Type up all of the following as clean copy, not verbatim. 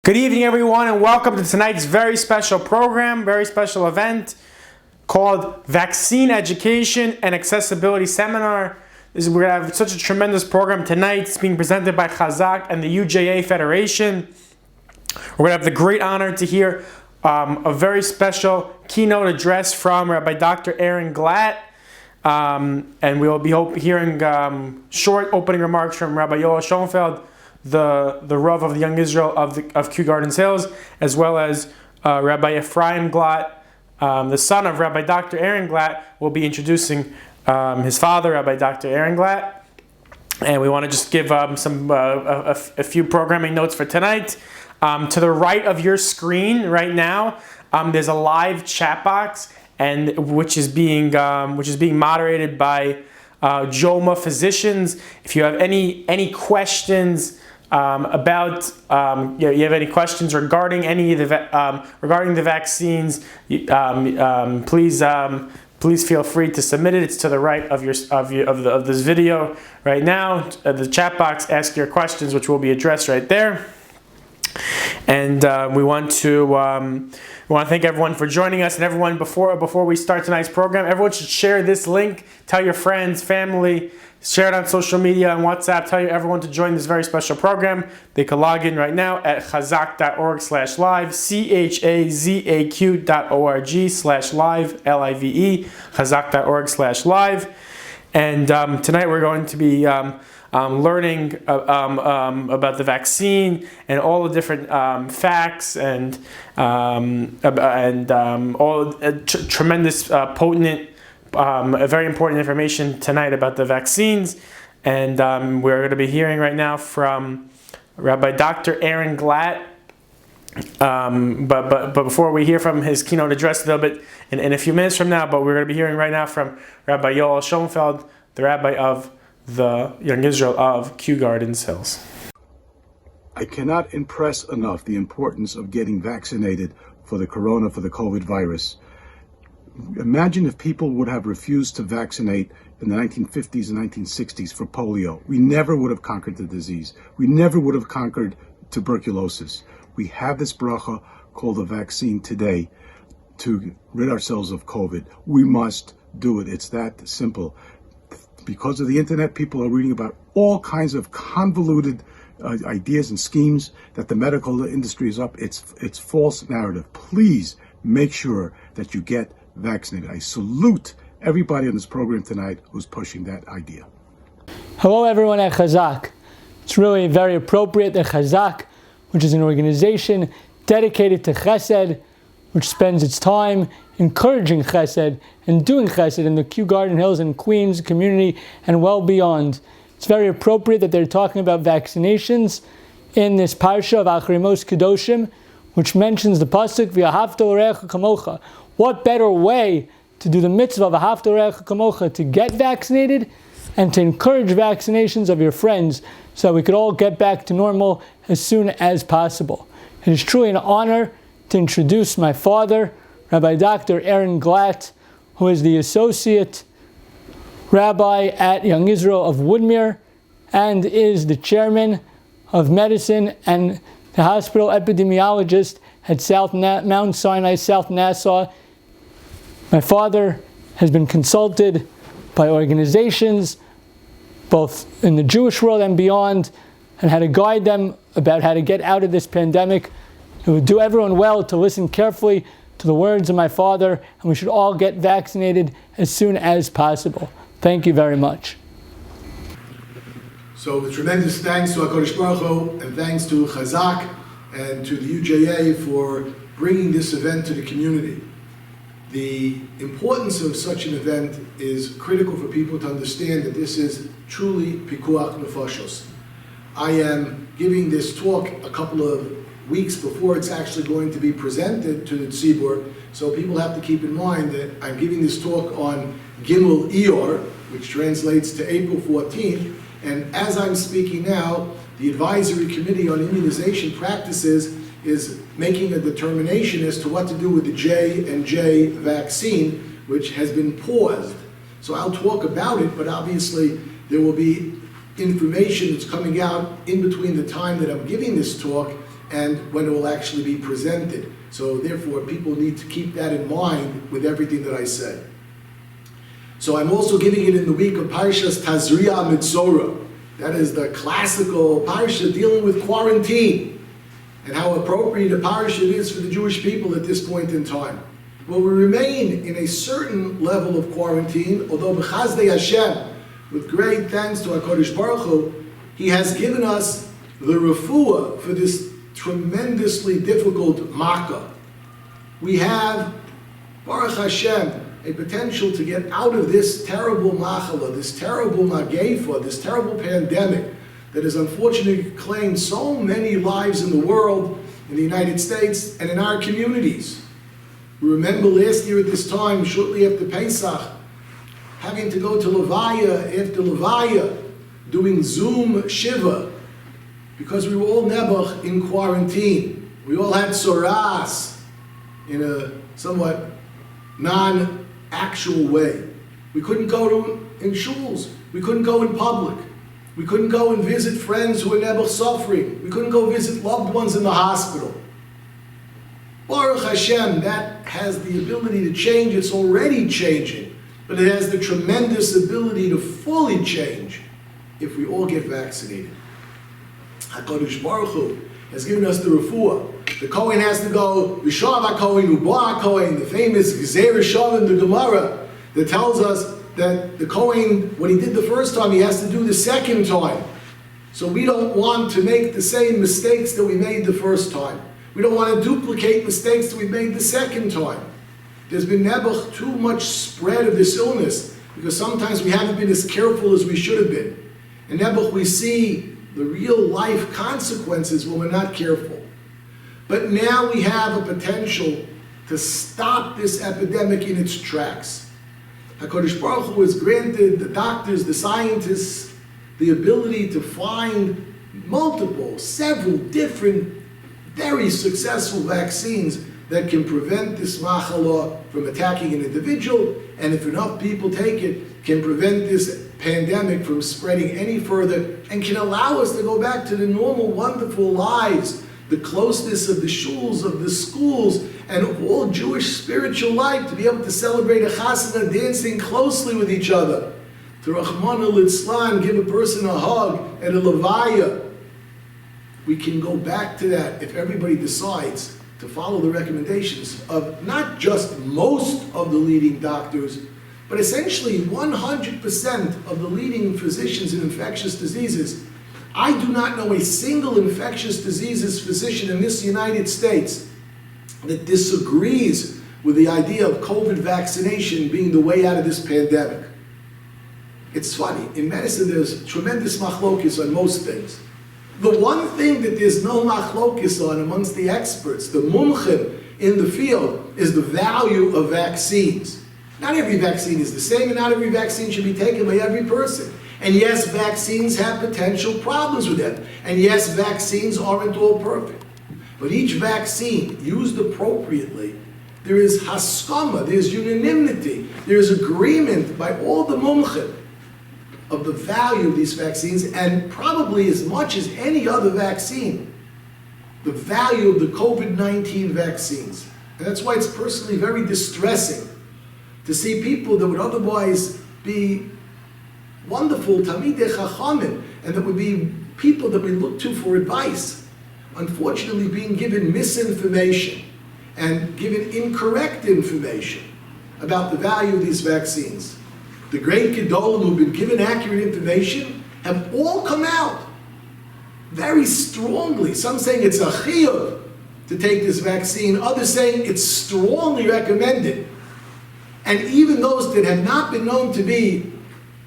Good evening, everyone, and welcome to tonight's very special program, very special event called Vaccine Education and Accessibility Seminar. We're going to have such a tremendous program tonight. It's being presented by Chazaq and the UJA Federation. We're going to have the great honor to hear a very special keynote address from Rabbi Dr. Glatt. And we will be hearing short opening remarks from Rabbi Yoel Schoenfeld, the Rav of the Young Israel of Kew Gardens Hills, as well as Rabbi Ephraim Glatt, the son of Rabbi Dr. Glatt, will be introducing his father, Rabbi Dr. Glatt. And we want to just give a few programming notes for tonight. To the right of your screen right now, there's a live chat box, and which is being moderated by Joma Physicians. If you have any questions about you have any questions regarding any of the regarding the vaccines, please feel free to submit it. It's to the right of this video right now. The chat box. Ask your questions, which will be addressed right there. And we want to thank everyone for joining us, and everyone before we start tonight's program, everyone should share this link. Tell your friends, family, share it on social media and WhatsApp. Tell everyone to join this very special program. They can log in right now at chazaq.org/live, chazaq.org/live, live, chazaq.org/live. And tonight we're going to be learning about the vaccine and all the different facts and all tremendous, potent, very important information tonight about the vaccines. And we're going to be hearing right now from Rabbi Dr. Glatt. But before we hear from his keynote address a little bit in a few minutes from now, but we're going to be hearing right now from Rabbi Yoel Schoenfeld, the Rabbi of the Young Israel of Kew Gardens Hills. I cannot impress enough the importance of getting vaccinated for the COVID virus. Imagine if people would have refused to vaccinate in the 1950s and 1960s for polio. We never would have conquered the disease. We never would have conquered tuberculosis. We have this bracha called a vaccine today to rid ourselves of COVID. We must do it. It's that simple. Because of the internet, people are reading about all kinds of convoluted ideas and schemes that the medical industry is up. It's false narrative. Please make sure that you get vaccinated. I salute everybody on this program tonight who's pushing that idea. Hello everyone at Chazaq. It's really very appropriate that Chazaq, which is an organization dedicated to chesed, which spends its time encouraging chesed and doing chesed in the Kew Garden Hills and Queens community and well beyond. It's very appropriate that they're talking about vaccinations in this parsha of Achrimos Kedoshim, which mentions the pasuk V'ahavta l'reacha kamocha. What better way to do the mitzvah of V'ahavta l'reacha kamocha, to get vaccinated and to encourage vaccinations of your friends so that we could all get back to normal as soon as possible. It is truly an honor to introduce my father, Rabbi Dr. Glatt, who is the Associate Rabbi at Young Israel of Woodmere and is the Chairman of Medicine and the Hospital Epidemiologist at Mount Sinai, South Nassau. My father has been consulted by organizations, both in the Jewish world and beyond, and how to guide them about how to get out of this pandemic. It would do everyone well to listen carefully to the words of my father, and we should all get vaccinated as soon as possible. Thank you very much. So the tremendous thanks to HaKadosh Baruch Hu, and thanks to Chazaq and to the UJA for bringing this event to the community. The importance of such an event is critical for people to understand that this is truly pikuach nefashos. I am giving this talk a couple of weeks before it's actually going to be presented to the tzibur, so people have to keep in mind that I'm giving this talk on Gimel Iyar, which translates to April 14th, and as I'm speaking now, the Advisory Committee on Immunization Practices is making a determination as to what to do with the J&J vaccine, which has been paused. So I'll talk about it, but obviously there will be information that's coming out in between the time that I'm giving this talk and when it will actually be presented. So therefore, people need to keep that in mind with everything that I said. So I'm also giving it in the week of Parshas Tazria Mitzorah. That is the classical parsha dealing with quarantine and how appropriate a parsha it is for the Jewish people at this point in time. Well, we remain in a certain level of quarantine, although b'chazdei Hashem, with great thanks to HaKadosh Baruch Hu, He has given us the refuah for this tremendously difficult makkah. We have, Baruch Hashem, a potential to get out of this terrible machala, this terrible magefa, this terrible pandemic that has unfortunately claimed so many lives in the world, in the United States, and in our communities. We remember last year at this time, shortly after Pesach, having to go to Levaya after Levaya, doing Zoom Shiva, because we were all nebuch in quarantine. We all had soras in a somewhat non-actual way. We couldn't go in shuls. We couldn't go in public. We couldn't go and visit friends who were nebuch suffering. We couldn't go visit loved ones in the hospital. Baruch Hashem, that has the ability to change. It's already changing, but it has the tremendous ability to fully change if we all get vaccinated. HaKadosh Baruch Hu has given us the refuah. The Kohen has to go, Vishav HaKohen, Uba HaKohen, the famous Gzeir Shav in the Gemara that tells us that the Kohen, what he did the first time, he has to do the second time. So we don't want to make the same mistakes that we made the first time. We don't want to duplicate mistakes that we made the second time. There's been nebuch too much spread of this illness because sometimes we haven't been as careful as we should have been. In nebuch we see the real life consequences when we're not careful. But now we have a potential to stop this epidemic in its tracks. HaKadosh Baruch Hu has granted the doctors, the scientists, the ability to find several different, very successful vaccines that can prevent this machala from attacking an individual, and if enough people take it, can prevent this pandemic from spreading any further, and can allow us to go back to the normal, wonderful lives, the closeness of the shuls, of the schools, and of all Jewish spiritual life, to be able to celebrate a chasana dancing closely with each other, to Rahman al-Islam, give a person a hug at a levaya. We can go back to that if everybody decides to follow the recommendations of not just most of the leading doctors, but essentially 100% of the leading physicians in infectious diseases. I do not know a single infectious diseases physician in this United States that disagrees with the idea of COVID vaccination being the way out of this pandemic. It's funny, in medicine there's tremendous machlokis on most things. The one thing that there's no machlokis on amongst the experts, the mumchim in the field, is the value of vaccines. Not every vaccine is the same, and not every vaccine should be taken by every person. And yes, vaccines have potential problems with them. And yes, vaccines aren't all perfect. But each vaccine, used appropriately, there is haskama, there's unanimity, there's agreement by all the mumchim of the value of these vaccines, and probably as much as any other vaccine, the value of the COVID-19 vaccines. And that's why it's personally very distressing to see people that would otherwise be wonderful Talmidei Chachamim, and that would be people that we look to for advice, unfortunately being given misinformation and given incorrect information about the value of these vaccines. The great Gedolim who've been given accurate information have all come out very strongly. Some saying it's a chiyuv to take this vaccine, others saying it's strongly recommended. And even those that have not been known to be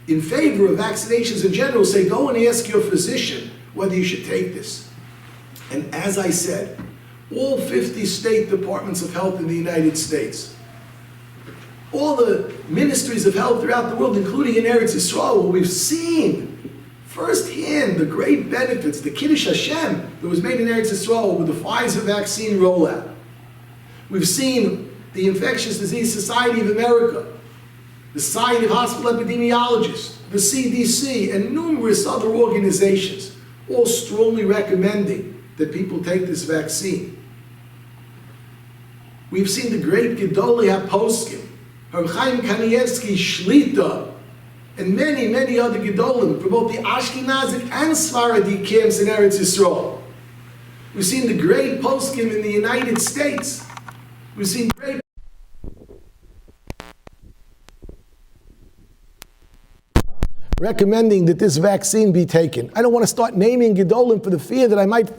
in favor of vaccinations in general say, go and ask your physician whether you should take this. And as I said, all 50 state departments of health in the United States, all the ministries of health throughout the world, including in Eretz Yisrael, where we've seen firsthand the great benefits, the Kiddush Hashem that was made in Eretz Yisrael with the Pfizer vaccine rollout. We've seen the Infectious Disease Society of America, the Society of Hospital Epidemiologists, the CDC, and numerous other organizations, all strongly recommending that people take this vaccine. We've seen the great Gedolei HaPoskim, Rav Chaim Kanievsky Shlita, and many, many other Gedolim from both the Ashkenazic and Sephardi camps in Eretz Yisrael. We've seen the great poskim in the United States. We've seen great recommending that this vaccine be taken. I don't want to start naming Gedolim for the fear that I might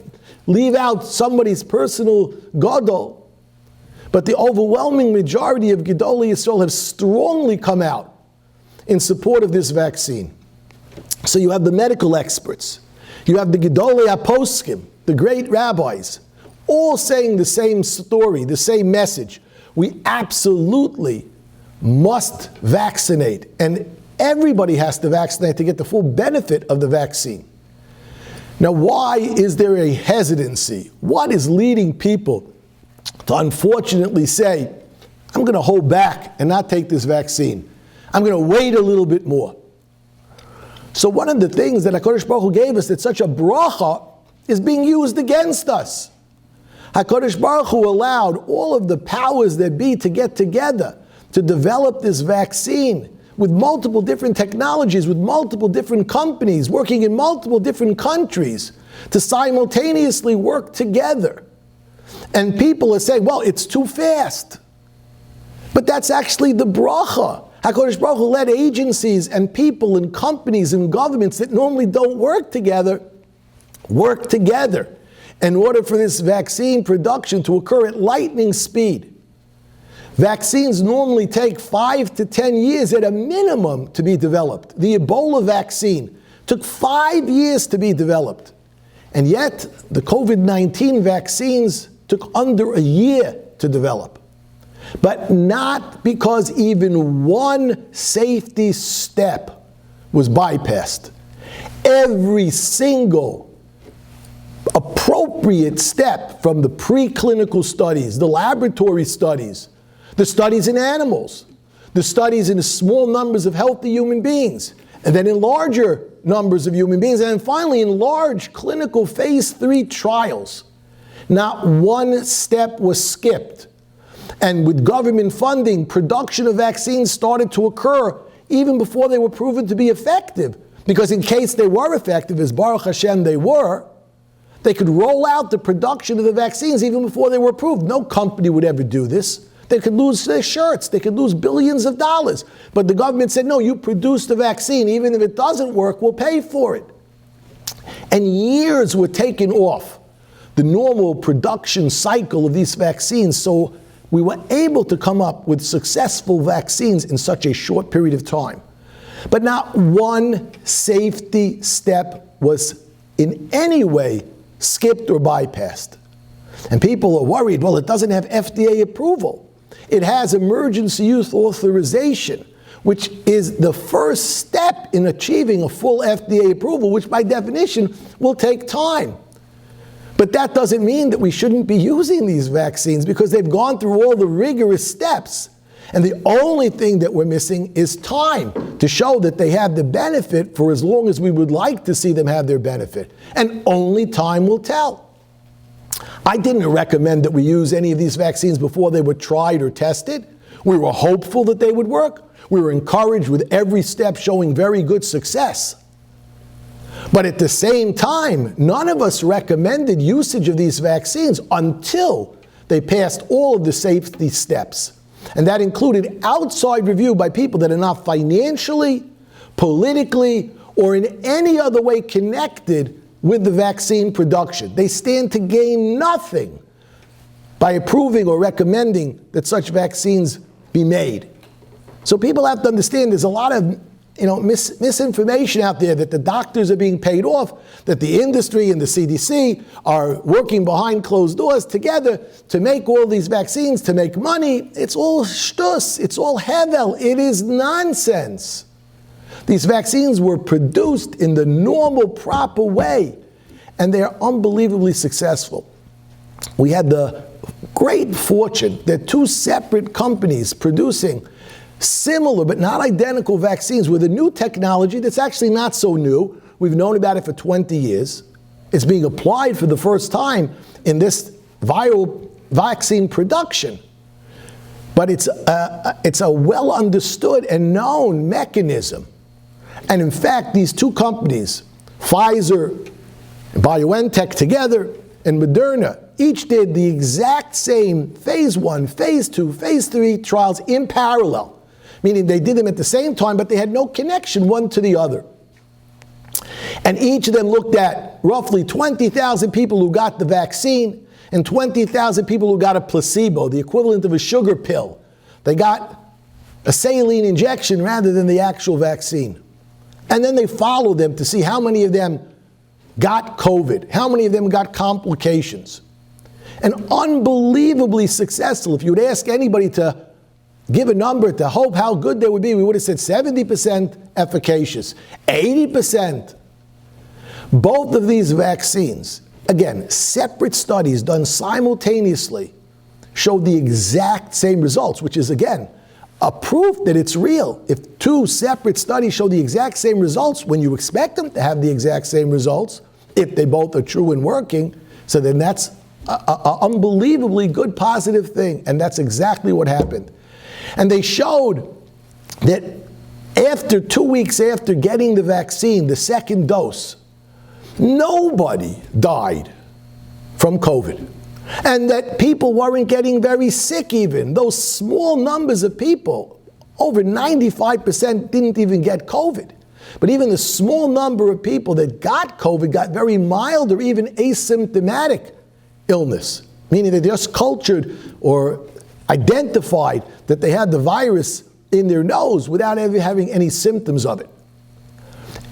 leave out somebody's personal Gadol. But the overwhelming majority of Gedolei Yisrael have strongly come out in support of this vaccine. So you have the medical experts, you have the Gedolei HaPoskim, the great rabbis, all saying the same story, the same message. We absolutely must vaccinate, and everybody has to vaccinate to get the full benefit of the vaccine. Now, why is there a hesitancy? What is leading people to unfortunately say, I'm going to hold back and not take this vaccine? I'm going to wait a little bit more. So one of the things that HaKadosh Baruch Hu gave us, that such a bracha, is being used against us. HaKadosh Baruch Hu allowed all of the powers that be to get together to develop this vaccine with multiple different technologies, with multiple different companies, working in multiple different countries, to simultaneously work together. And people are saying, well, it's too fast. But that's actually the bracha. HaKadosh Baruch Hu led agencies and people and companies and governments that normally don't work together in order for this vaccine production to occur at lightning speed. Vaccines normally take 5 to 10 years at a minimum to be developed. The Ebola vaccine took 5 years to be developed. And yet, the COVID-19 vaccines took under a year to develop. But not because even one safety step was bypassed. Every single appropriate step, from the preclinical studies, the laboratory studies, the studies in animals, the studies in small numbers of healthy human beings, and then in larger numbers of human beings, and then finally in large clinical phase 3 trials. Not one step was skipped. And with government funding, production of vaccines started to occur even before they were proven to be effective. Because in case they were effective, as Baruch Hashem they were, they could roll out the production of the vaccines even before they were approved. No company would ever do this. They could lose their shirts. They could lose billions of dollars. But the government said, no, you produce the vaccine. Even if it doesn't work, we'll pay for it. And years were taken off the normal production cycle of these vaccines. So we were able to come up with successful vaccines in such a short period of time. But not one safety step was in any way skipped or bypassed. And people are worried, well, it doesn't have FDA approval. It has emergency use authorization, which is the first step in achieving a full FDA approval, which by definition will take time. But that doesn't mean that we shouldn't be using these vaccines, because they've gone through all the rigorous steps. And the only thing that we're missing is time to show that they have the benefit for as long as we would like to see them have their benefit. And only time will tell. I didn't recommend that we use any of these vaccines before they were tried or tested. We were hopeful that they would work. We were encouraged with every step showing very good success. But at the same time, none of us recommended usage of these vaccines until they passed all of the safety steps. And that included outside review by people that are not financially, politically, or in any other way connected with the vaccine production. They stand to gain nothing by approving or recommending that such vaccines be made. So people have to understand there's a lot of misinformation out there, that the doctors are being paid off, that the industry and the CDC are working behind closed doors together to make all these vaccines, to make money. It's all shtus, it's all hevel, it is nonsense. These vaccines were produced in the normal, proper way, and they are unbelievably successful. We had the great fortune that 2 separate companies producing similar but not identical vaccines with a new technology that's actually not so new. We've known about it for 20 years. It's being applied for the first time in this viral vaccine production. But it's a well understood and known mechanism. And in fact, these two companies, Pfizer and BioNTech together, and Moderna, each did the exact same phase 1, phase 2, phase 3 trials in parallel. Meaning they did them at the same time, but they had no connection one to the other. And each of them looked at roughly 20,000 people who got the vaccine and 20,000 people who got a placebo, the equivalent of a sugar pill. They got a saline injection rather than the actual vaccine. And then they followed them to see how many of them got COVID, how many of them got complications. And unbelievably successful. If you would ask anybody to give a number to hope how good they would be, we would have said 70% efficacious, 80%. Both of these vaccines, again, separate studies done simultaneously, showed the exact same results, which is, again, a proof that it's real. If two separate studies show the exact same results when you expect them to have the exact same results, if they both are true and working, so then that's an unbelievably good positive thing, and that's exactly what happened. And they showed that after 2 weeks after getting the vaccine, the second dose, nobody died from COVID. And that people weren't getting very sick even. Those small numbers of people, over 95% didn't even get COVID. But even the small number of people that got COVID got very mild or even asymptomatic illness, meaning they just cultured or identified that they had the virus in their nose without ever having any symptoms of it.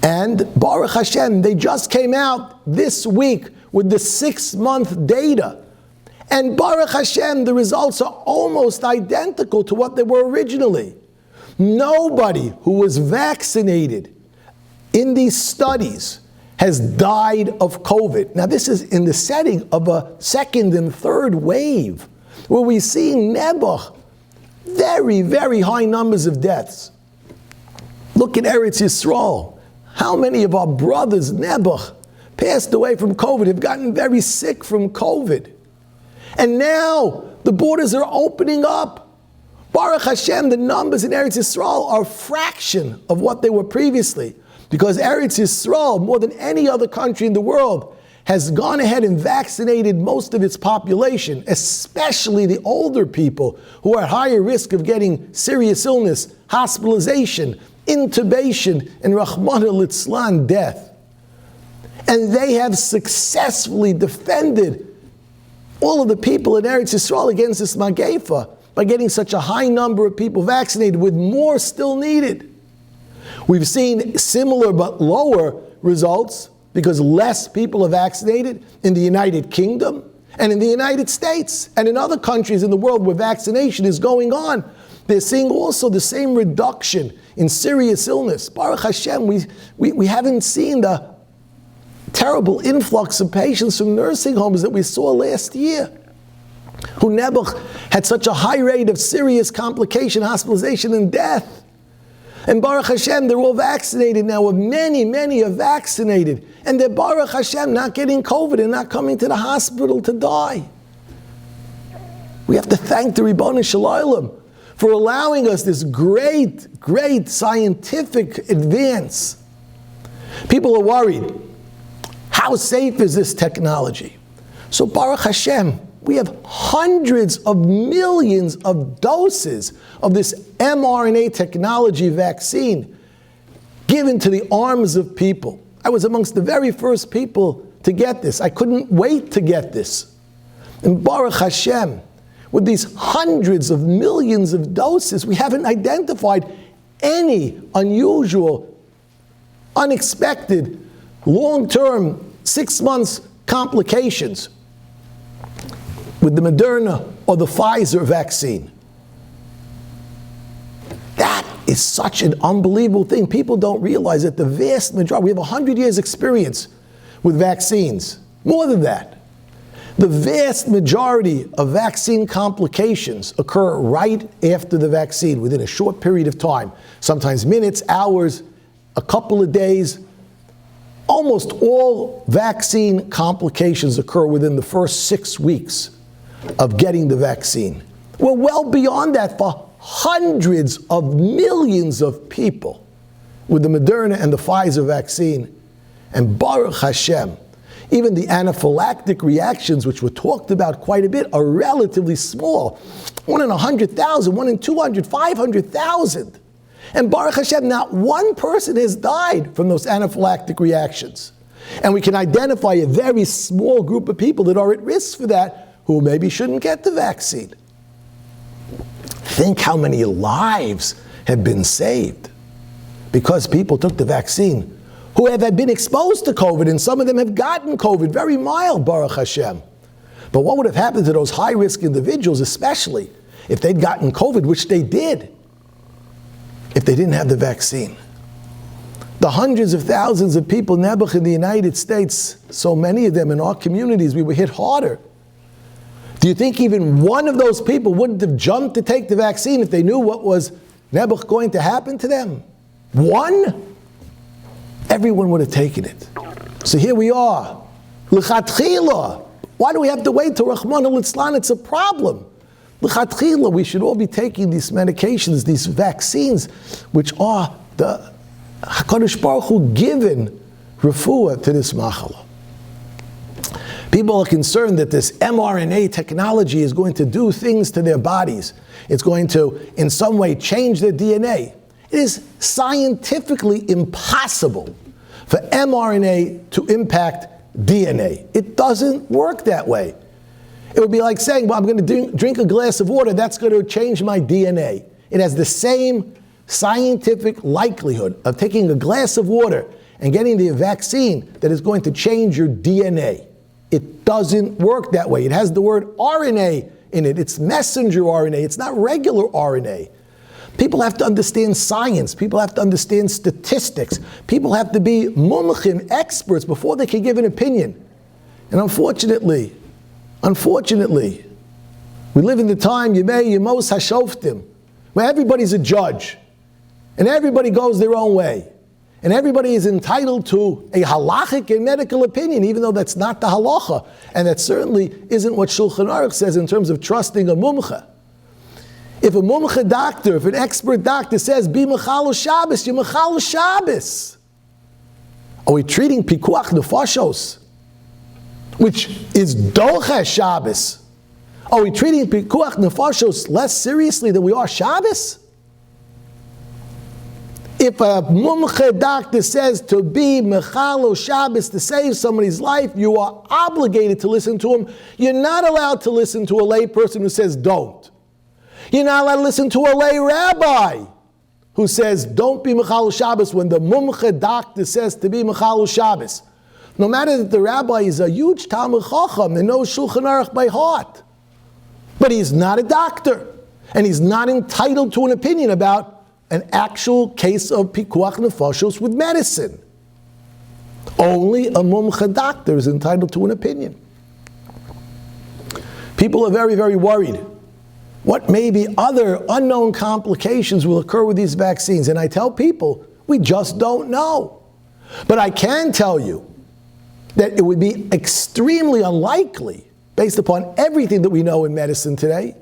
And Baruch Hashem, they just came out this week with the 6-month data. And Baruch Hashem, the results are almost identical to what they were originally. Nobody who was vaccinated in these studies has died of COVID. Now this is in the setting of a second and third wave, where we see Nebuch, very, very high numbers of deaths. Look at Eretz Yisrael. How many of our brothers, Nebuch, passed away from COVID, have gotten very sick from COVID. And now the borders are opening up. Baruch Hashem, the numbers in Eretz Yisrael are a fraction of what they were previously. Because Eretz Yisrael, more than any other country in the world, has gone ahead and vaccinated most of its population, especially the older people who are at higher risk of getting serious illness, hospitalization, intubation, and Rahmana litzlan, death. And they have successfully defended all of the people in Eretz Yisrael against this Magefa by getting such a high number of people vaccinated, with more still needed. We've seen similar but lower results because less people are vaccinated in the United Kingdom and in the United States and in other countries in the world where vaccination is going on. They're seeing also the same reduction in serious illness. Baruch Hashem, we haven't seen the terrible influx of patients from nursing homes that we saw last year, who Nebuch had such a high rate of serious complication, hospitalization, and death. And Baruch Hashem, they're all vaccinated now, many are vaccinated. And they're Baruch Hashem not getting COVID and not coming to the hospital to die. We have to thank the Ribbon Shalom for allowing us this great, great scientific advance. People are worried. How safe is this technology? So Baruch Hashem, we have hundreds of millions of doses of this mRNA technology vaccine given to the arms of people. I was amongst the very first people to get this. I couldn't wait to get this. And Baruch Hashem, with these hundreds of millions of doses, we haven't identified any unusual, unexpected, long-term, 6 months complications with the Moderna or the Pfizer vaccine. That is such an unbelievable thing. People don't realize that the vast majority, we have 100 years experience with vaccines, more than that. The vast majority of vaccine complications occur right after the vaccine, within a short period of time, sometimes minutes, hours, a couple of days. almost all vaccine complications occur within the first 6 weeks of getting the vaccine. We're well beyond that for hundreds of millions of people with the Moderna and the Pfizer vaccine. And Baruch Hashem, even the anaphylactic reactions, which were talked about quite a bit, are relatively small. 1 in 100,000, 1 in 200, 500,000. And Baruch Hashem, not one person has died from those anaphylactic reactions. And we can identify a very small group of people that are at risk for that, who maybe shouldn't get the vaccine. Think how many lives have been saved because people took the vaccine who have been exposed to COVID, and some of them have gotten COVID, very mild, Baruch Hashem. But what would have happened to those high-risk individuals, especially if they'd gotten COVID, which they did, if they didn't have the vaccine? The hundreds of thousands of people, Nebuch, in the United States, so many of them in our communities, we were hit harder. Do you think even one of those people wouldn't have jumped to take the vaccine if they knew what was Nebuch going to happen to them? One? Everyone would have taken it. So here we are. L'chatchila. Why do we have to wait till Rahman al-Islan? It's a problem. L'chatchila, we should all be taking these medications, these vaccines, which are the HaKadosh Baruch Hu given refuah to this machala. People are concerned that this mRNA technology is going to do things to their bodies. It's going to, in some way, change their DNA. It is scientifically impossible for mRNA to impact DNA. It doesn't work that way. It would be like saying, well, I'm going to drink a glass of water, that's going to change my DNA. It has the same scientific likelihood of taking a glass of water and getting the vaccine that is going to change your DNA. It doesn't work that way. It has the word RNA in it. It's messenger RNA. It's not regular RNA. People have to understand science. People have to understand statistics. People have to be mumchim, experts, before they can give an opinion. And unfortunately, we live in the time, Yemei Yemos HaShoftim, where everybody's a judge, and everybody goes their own way, and everybody is entitled to a halachic and medical opinion, even though that's not the halacha, and that certainly isn't what Shulchan Aruch says in terms of trusting a mumcha. If a mumcha doctor, if an expert doctor says, be mechalo Shabbos, you're mechalo Shabbos. Are we treating pikuach nefashos, which is doche Shabbos? Are we treating pikuach nefashos less seriously than we are Shabbos? If a mumcha doctor says to be mechalo Shabbos, to save somebody's life, you are obligated to listen to him. You're not allowed to listen to a lay person who says don't. You're not allowed to listen to a lay rabbi who says don't be mechalo Shabbos when the mumcha doctor says to be mechalo Shabbos. No matter that the rabbi is a huge Talmud Chacham and knows Shulchan Aruch by heart. But he's not a doctor. And he's not entitled to an opinion about an actual case of pikuach nefashos with medicine. Only a mumcha doctor is entitled to an opinion. People are very, very worried. What maybe other unknown complications will occur with these vaccines? And I tell people, we just don't know. But I can tell you that it would be extremely unlikely, based upon everything that we know in medicine today,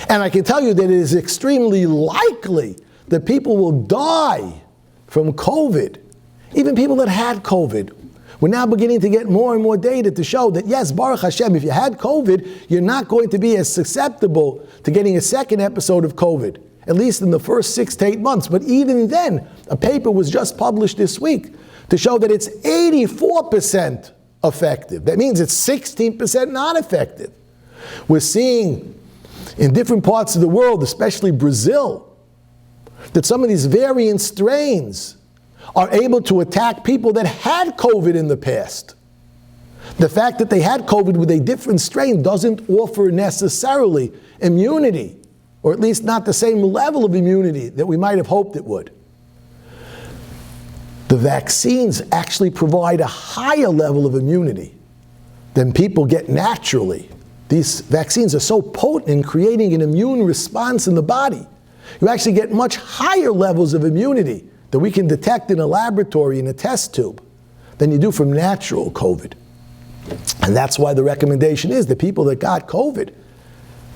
and I can tell you that it is extremely likely that people will die from COVID. Even people that had COVID. We're now beginning to get more and more data to show that yes, Baruch Hashem, if you had COVID, you're not going to be as susceptible to getting a second episode of COVID, at least in the first 6 to 8 months. But even then, a paper was just published this week to show that it's 84% effective. That means it's 16% not effective. We're seeing in different parts of the world, especially Brazil, that some of these variant strains are able to attack people that had COVID in the past. The fact that they had COVID with a different strain doesn't offer necessarily immunity, or at least not the same level of immunity that we might have hoped it would. The vaccines actually provide a higher level of immunity than people get naturally. These vaccines are so potent in creating an immune response in the body. You actually get much higher levels of immunity that we can detect in a laboratory in a test tube than you do from natural COVID. And that's why the recommendation is that people that got COVID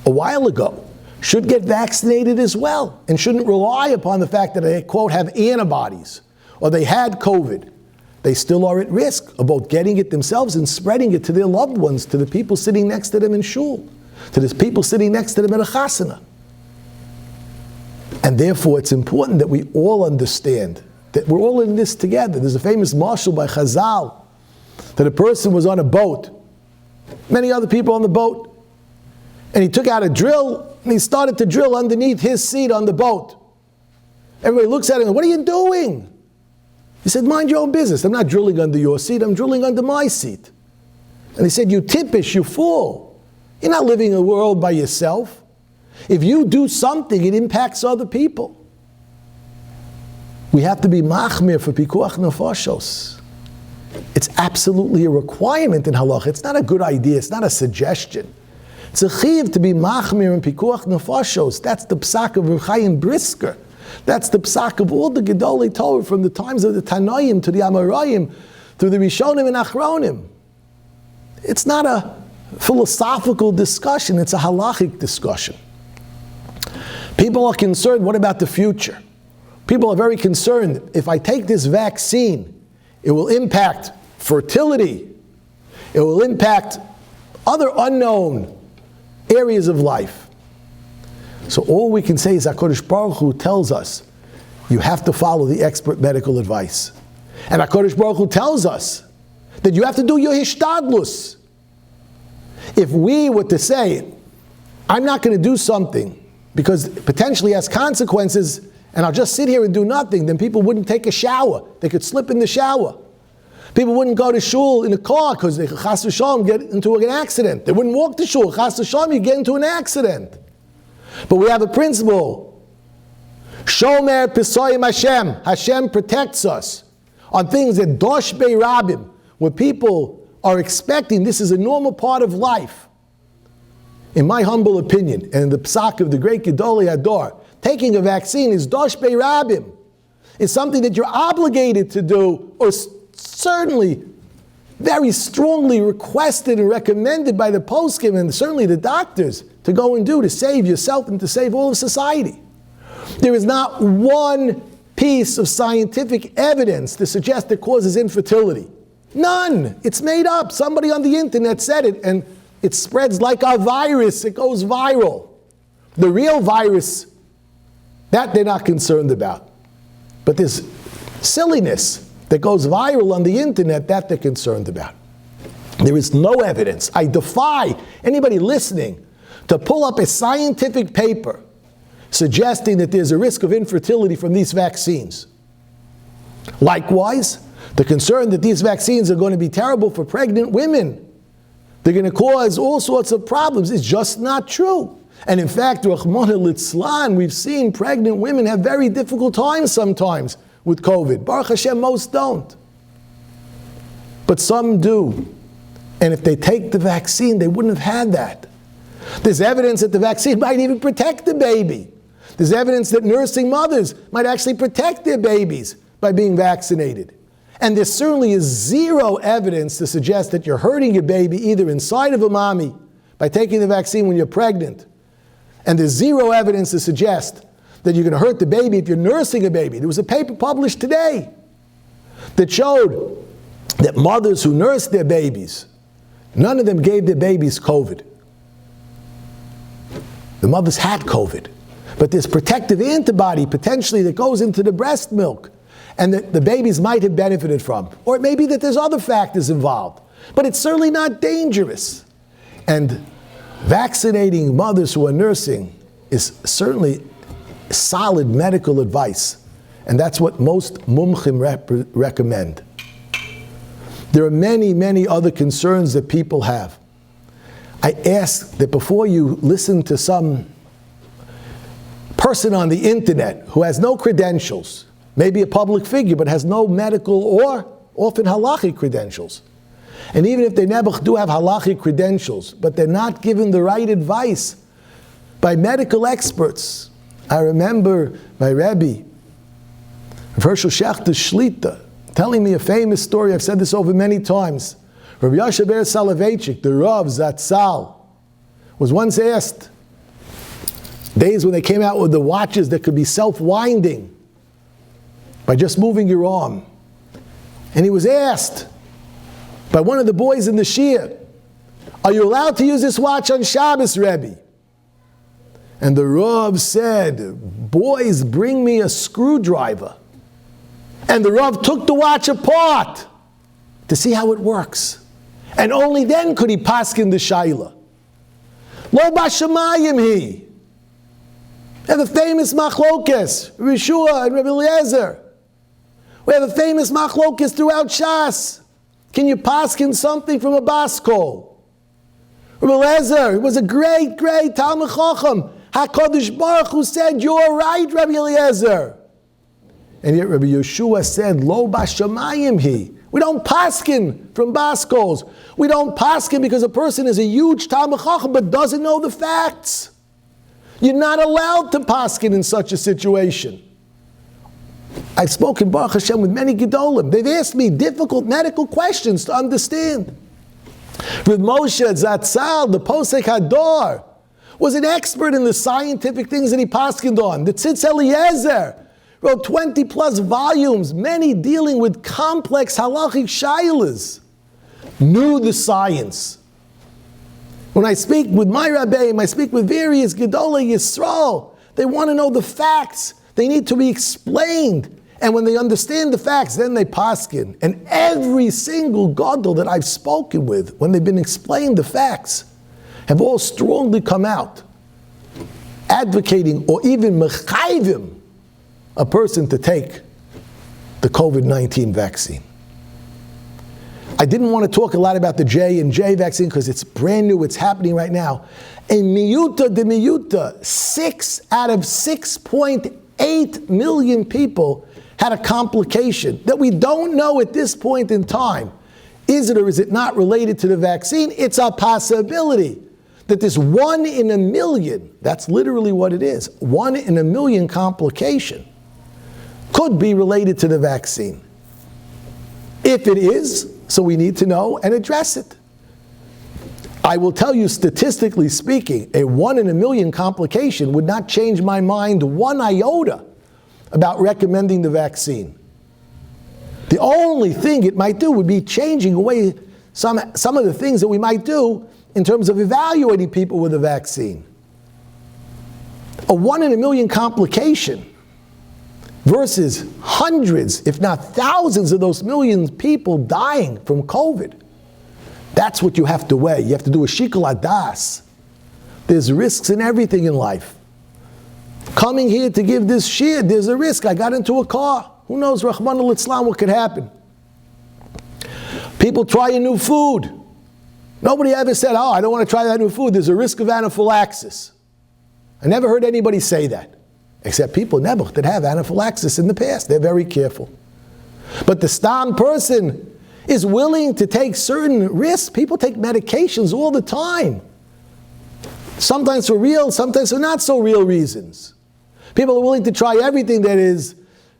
a while ago should get vaccinated as well and shouldn't rely upon the fact that they, quote, have antibodies or they had COVID. They still are at risk of both getting it themselves and spreading it to their loved ones, to the people sitting next to them in shul, to the people sitting next to them at a chasana. And therefore, it's important that we all understand that we're all in this together. There's a famous mashal by Chazaq that a person was on a boat, many other people on the boat, and he took out a drill and he started to drill underneath his seat on the boat. Everybody looks at him and, what are you doing? He said, mind your own business. I'm not drilling under your seat, I'm drilling under my seat. And he said, you tippish, you fool. You're not living in a world by yourself. If you do something, it impacts other people. We have to be machmir for pikuach nefashos. It's absolutely a requirement in halacha. It's not a good idea. It's not a suggestion. It's a chiv to be machmir in pikuach nefashos. That's the psak of Reb Chaim Brisker. That's the psak of all the Gedolei Torah from the times of the Tanoim to the Amoraim, through the Rishonim and Achronim. It's not a philosophical discussion. It's a halachic discussion. People are concerned, what about the future? People are very concerned, if I take this vaccine, it will impact fertility. It will impact other unknown areas of life. So all we can say is HaKadosh Baruch Hu tells us, you have to follow the expert medical advice. And HaKadosh Baruch Hu tells us that you have to do your hishtadlus. If we were to say, I'm not going to do something because it potentially has consequences, and I'll just sit here and do nothing, then people wouldn't take a shower. They could slip in the shower. People wouldn't go to shul in a car because they could chas v'shalom get into an accident. They wouldn't walk to shul. Chas v'shalom, you get into an accident. But we have a principle. Shomer Pisoyim Hashem. Hashem protects us on things that dosh bei rabim, where people are expecting this is a normal part of life. In my humble opinion, and in the psak of the great Gedolei Hador, taking a vaccine is dosh bei rabim. It's something that you're obligated to do, or certainly very strongly requested and recommended by the poskim and certainly the doctors to go and do to save yourself and to save all of society. There is not one piece of scientific evidence to suggest it causes infertility. None. It's made up. Somebody on the internet said it, and it spreads like a virus. It goes viral. The real virus, that they're not concerned about. But this silliness that goes viral on the internet, that they're concerned about. There is no evidence. I defy anybody listening to pull up a scientific paper suggesting that there's a risk of infertility from these vaccines. Likewise, the concern that these vaccines are going to be terrible for pregnant women, they're going to cause all sorts of problems, is just not true. And in fact, Rahmana Litzlan, we've seen pregnant women have very difficult times sometimes with COVID. Baruch Hashem, most don't. But some do. And if they take the vaccine, they wouldn't have had that. There's evidence that the vaccine might even protect the baby. There's evidence that nursing mothers might actually protect their babies by being vaccinated. And there certainly is zero evidence to suggest that you're hurting your baby either inside of a mommy by taking the vaccine when you're pregnant. And there's zero evidence to suggest that you're going to hurt the baby if you're nursing a baby. There was a paper published today that showed that mothers who nursed their babies, none of them gave their babies COVID. The mothers had COVID. But there's protective antibody potentially that goes into the breast milk and that the babies might have benefited from. Or it may be that there's other factors involved. But it's certainly not dangerous. And vaccinating mothers who are nursing is certainly solid medical advice. And that's what most mumchim recommend. There are many, many other concerns that people have. I ask that before you listen to some person on the internet who has no credentials, maybe a public figure, but has no medical or often halachic credentials. And even if they never do have halachic credentials, but they're not given the right advice by medical experts. I remember my Rabbi, Hershel Shechter's Shlita, telling me a famous story. I've said this over many times. Rabbi Yasha Ber Soloveitchik, the Rav Zatzal, was once asked, days when they came out with the watches that could be self-winding by just moving your arm. And he was asked by one of the boys in the Shia, are you allowed to use this watch on Shabbos, Rebbe? And the Rav said, boys, bring me a screwdriver. And the Rav took the watch apart to see how it works. And only then could he paskin the Shaila. Lo Bashamayim he. And the famous machlokes, Rishua and Rabbi Eliezer. We have a famous machlokes throughout Shas. Can you paskin something from a baskol? Rabbi Eliezer was a great, great Talmid Chacham. HaKadosh Baruch Hu said, you're right, Rabbi Eliezer. And yet Rabbi Yeshua said, Lo Bashamayim he. We don't paskin from baskols. We don't paskin because a person is a huge Talmid Chacham but doesn't know the facts. You're not allowed to paskin in such a situation. I've spoken, Baruch Hashem, with many Gedolim. They've asked me difficult medical questions to understand. With Moshe Zatzal, the Posek Hador, was an expert in the scientific things that he paskined on. The Tzitz Eliezer wrote 20 plus volumes, many dealing with complex halachic shaylas, knew the science. When I speak with my Rabbi, I speak with various Gedolei Yisrael, they want to know the facts. They need to be explained. And when they understand the facts, then they paskin. And every single Gadol that I've spoken with, when they've been explained the facts, have all strongly come out, advocating or even mechayvim a person to take the COVID-19 vaccine. I didn't want to talk a lot about the J&J vaccine because it's brand new, it's happening right now. In miyuta de miyuta, 6 out of 6.8 million people had a complication that we don't know at this point in time. Is it or is it not related to the vaccine? It's a possibility that this 1 in a million, that's literally what it is, 1 in a million complication could be related to the vaccine. If it is, so we need to know and address it. I will tell you, statistically speaking, a 1 in a million complication would not change my mind 1 iota about recommending the vaccine. The only thing it might do would be changing away some of the things that we might do in terms of evaluating people with a vaccine. A 1 in a million complication versus hundreds, if not thousands of those millions of people dying from COVID. That's what you have to weigh. You have to do a shikol hadas. There's risks in everything in life. Coming here to give this shir, there's a risk. I got into a car. Who knows, Rahman al-Islam, what could happen? People try a new food. Nobody ever said, oh, I don't want to try that new food. There's a risk of anaphylaxis. I never heard anybody say that. Except people nebuch that have anaphylaxis in the past. They're very careful. But the stam person is willing to take certain risks. People take medications all the time. Sometimes for real, sometimes for not so real reasons. People are willing to try everything that is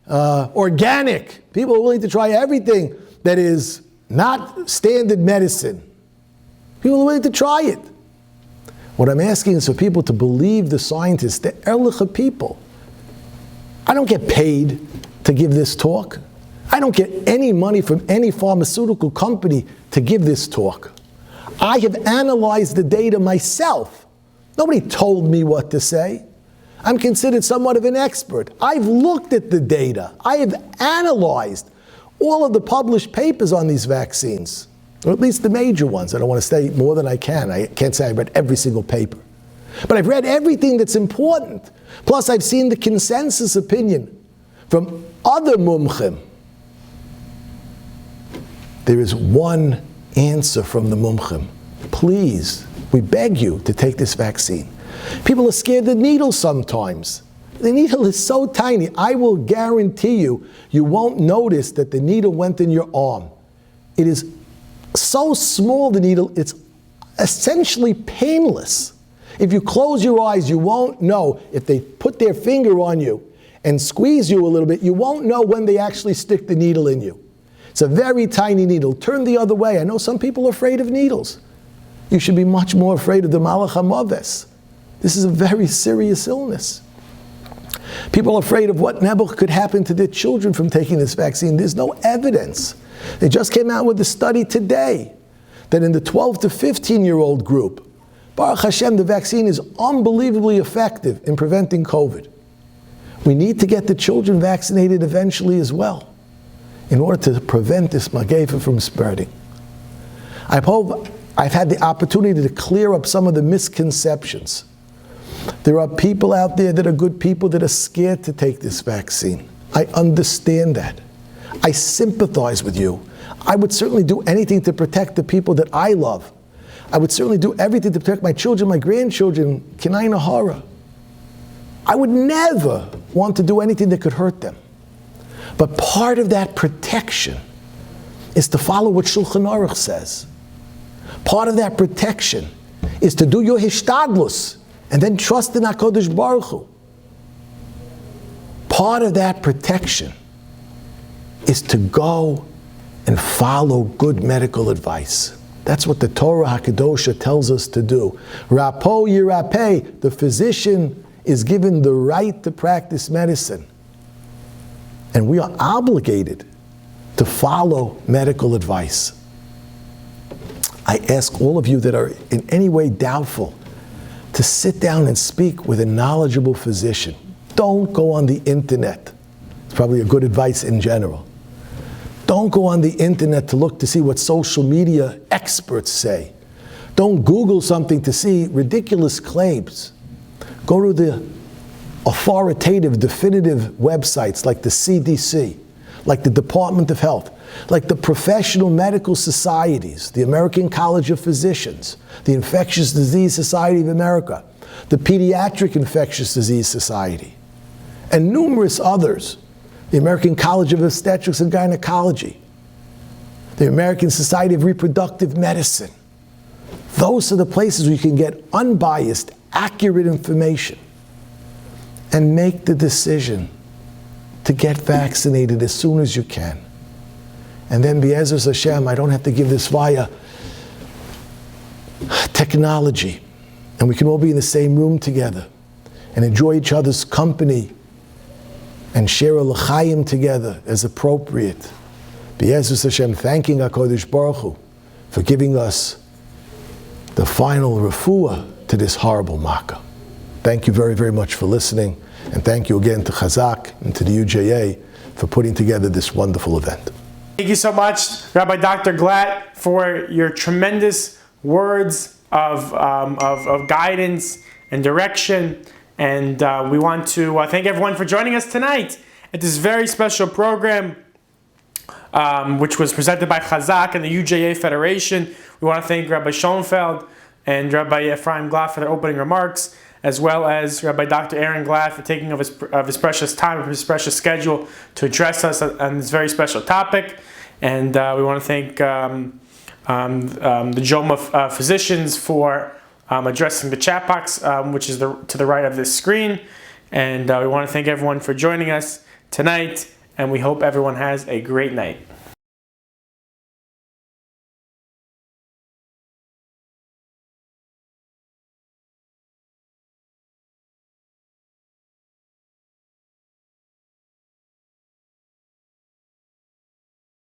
organic. People are willing to try everything that is not standard medicine. People are willing to try it. What I'm asking is for people to believe the scientists, the erlicha people. I don't get paid to give this talk. I don't get any money from any pharmaceutical company to give this talk. I have analyzed the data myself. Nobody told me what to say. I'm considered somewhat of an expert. I've looked at the data. I have analyzed all of the published papers on these vaccines, or at least the major ones. I don't want to say more than I can. I can't say I read every single paper. But I've read everything that's important. Plus, I've seen the consensus opinion from other mumchim. There is one answer from the mumchim. Please, we beg you to take this vaccine. People are scared of the needle sometimes. The needle is so tiny. I will guarantee you, you won't notice that the needle went in your arm. It is so small, the needle, it's essentially painless. If you close your eyes, you won't know. If they put their finger on you and squeeze you a little bit, you won't know when they actually stick the needle in you. It's a very tiny needle. Turn the other way. I know some people are afraid of needles. You should be much more afraid of the Malach HaMaves. This is a very serious illness. People are afraid of what Nebuch could happen to their children from taking this vaccine. There's no evidence. They just came out with a study today that in the 12 to 15-year-old group, Baruch Hashem, the vaccine is unbelievably effective in preventing COVID. We need to get the children vaccinated eventually as well in order to prevent this mageva from spreading. I hope I've had the opportunity to clear up some of the misconceptions. There are people out there that are good people that are scared to take this vaccine. I understand that. I sympathize with you. I would certainly do anything to protect the people that I love. I would certainly do everything to protect my children, my grandchildren, Kinai Nahara. I would never want to do anything that could hurt them. But part of that protection is to follow what Shulchan Aruch says. Part of that protection is to do your hishtadlus and then trust in HaKadosh Baruch Hu. Part of that protection is to go and follow good medical advice. That's what the Torah HaKadosha tells us to do. Rapo yirapeh, the physician is given the right to practice medicine. And we are obligated to follow medical advice. I ask all of you that are in any way doubtful to sit down and speak with a knowledgeable physician. Don't go on the internet. It's probably a good advice in general. Don't go on the internet to look to see what social media experts say. Don't Google something to see ridiculous claims. Go to the authoritative, definitive websites like the CDC, like the Department of Health, like the professional medical societies, the American College of Physicians, the Infectious Disease Society of America, the Pediatric Infectious Disease Society, and numerous others, the American College of Obstetrics and Gynecology, the American Society of Reproductive Medicine. Those are the places where you can get unbiased, accurate information and make the decision to get vaccinated as soon as you can. And then, Be'ezus Hashem, I don't have to give this via technology. And we can all be in the same room together and enjoy each other's company and share a l'chaim together as appropriate. Be'ezus Hashem, thanking HaKadosh Baruch Hu for giving us the final refuah to this horrible makkah. Thank you very, very much for listening. And thank you again to Chazaq and to the UJA for putting together this wonderful event. Thank you so much, Rabbi Dr. Glatt, for your tremendous words of guidance and direction. And we want to thank everyone for joining us tonight at this very special program, which was presented by Chazaq and the UJA Federation. We want to thank Rabbi Schoenfeld and Rabbi Ephraim Glatt for their opening remarks, as well as Rabbi Dr. Aaron Glatt for taking of his precious time, of his precious schedule to address us on this very special topic. And we want to thank the JOMA physicians for addressing the chat box, which is to the right of this screen. And we want to thank everyone for joining us tonight, and we hope everyone has a great night.